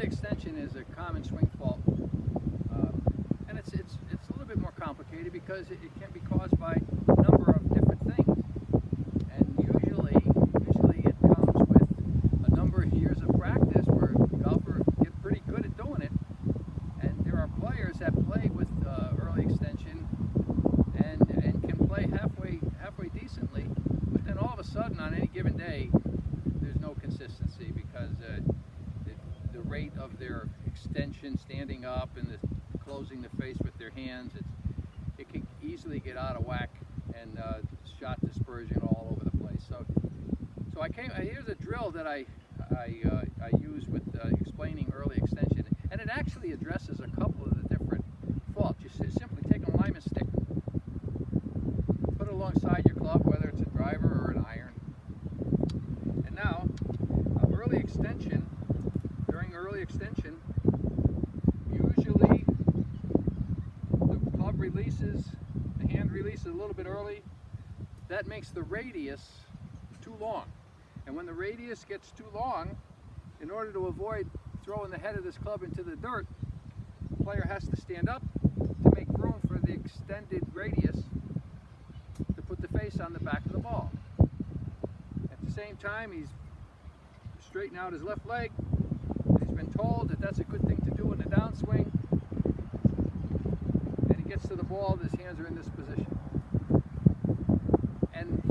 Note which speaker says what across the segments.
Speaker 1: early extension is a common swing fault, and it's a little bit more complicated because it can be caused by a number of different things, and usually it comes with a number of years of practice where golfers get pretty good at doing it, and there are players that play with early extension and can play halfway decently, but then all of a sudden on any given day there's no consistency because the rate of their extension standing up and closing the face with their hands, it can easily get out of whack and shot dispersion all over the place. So here's a drill that I use with explaining early extension, and it actually addresses a couple of the different faults. You simply take an alignment stick, put it alongside your club, whether it's a driver or an iron, and now early extension. During early extension, usually the club releases, the hand releases a little bit early. That makes the radius too long. And when the radius gets too long, in order to avoid throwing the head of this club into the dirt, the player has to stand up to make room for the extended radius to put the face on the back of the ball. At the same time, he's straightening out his left leg. He's been told that that's a good thing to do in the downswing, and he gets to the ball, his hands are in this position. And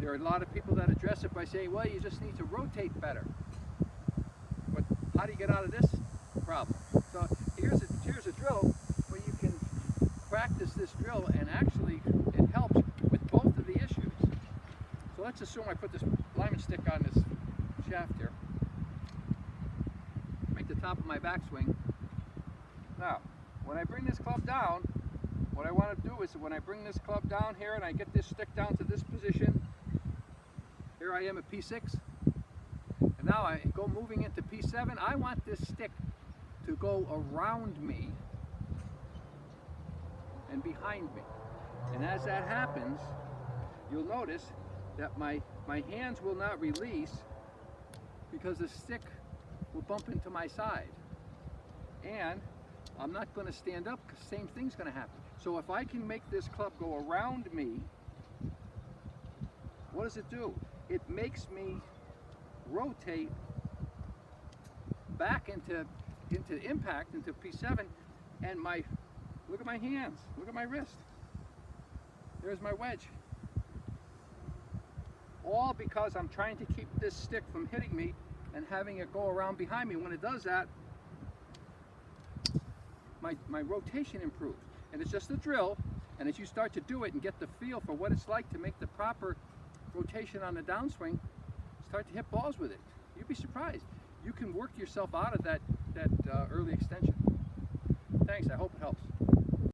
Speaker 1: there are a lot of people that address it by saying, well, you just need to rotate better. But how do you get out of this problem? So here's a drill where you can practice this drill, and actually it helps with both of the issues. So let's assume I put this alignment stick on this shaft here. The top of my backswing. Now, when I bring this club down, what I want to do is when I bring this club down here and I get this stick down to this position, here I am at P6, and now I go moving into P7. I want this stick to go around me and behind me. And as that happens, you'll notice that my hands will not release because the stick will bump into my side, and I'm not going to stand up because the same thing's going to happen. So if I can make this club go around me, what does it do? It makes me rotate back into impact, into P7, and look at my hands, look at my wrist. There's my wedge. All because I'm trying to keep this stick from hitting me and having it go around behind me. When it does that, my rotation improves. And it's just a drill, and as you start to do it and get the feel for what it's like to make the proper rotation on the downswing, start to hit balls with it. You'd be surprised. You can work yourself out of that early extension. Thanks, I hope it helps.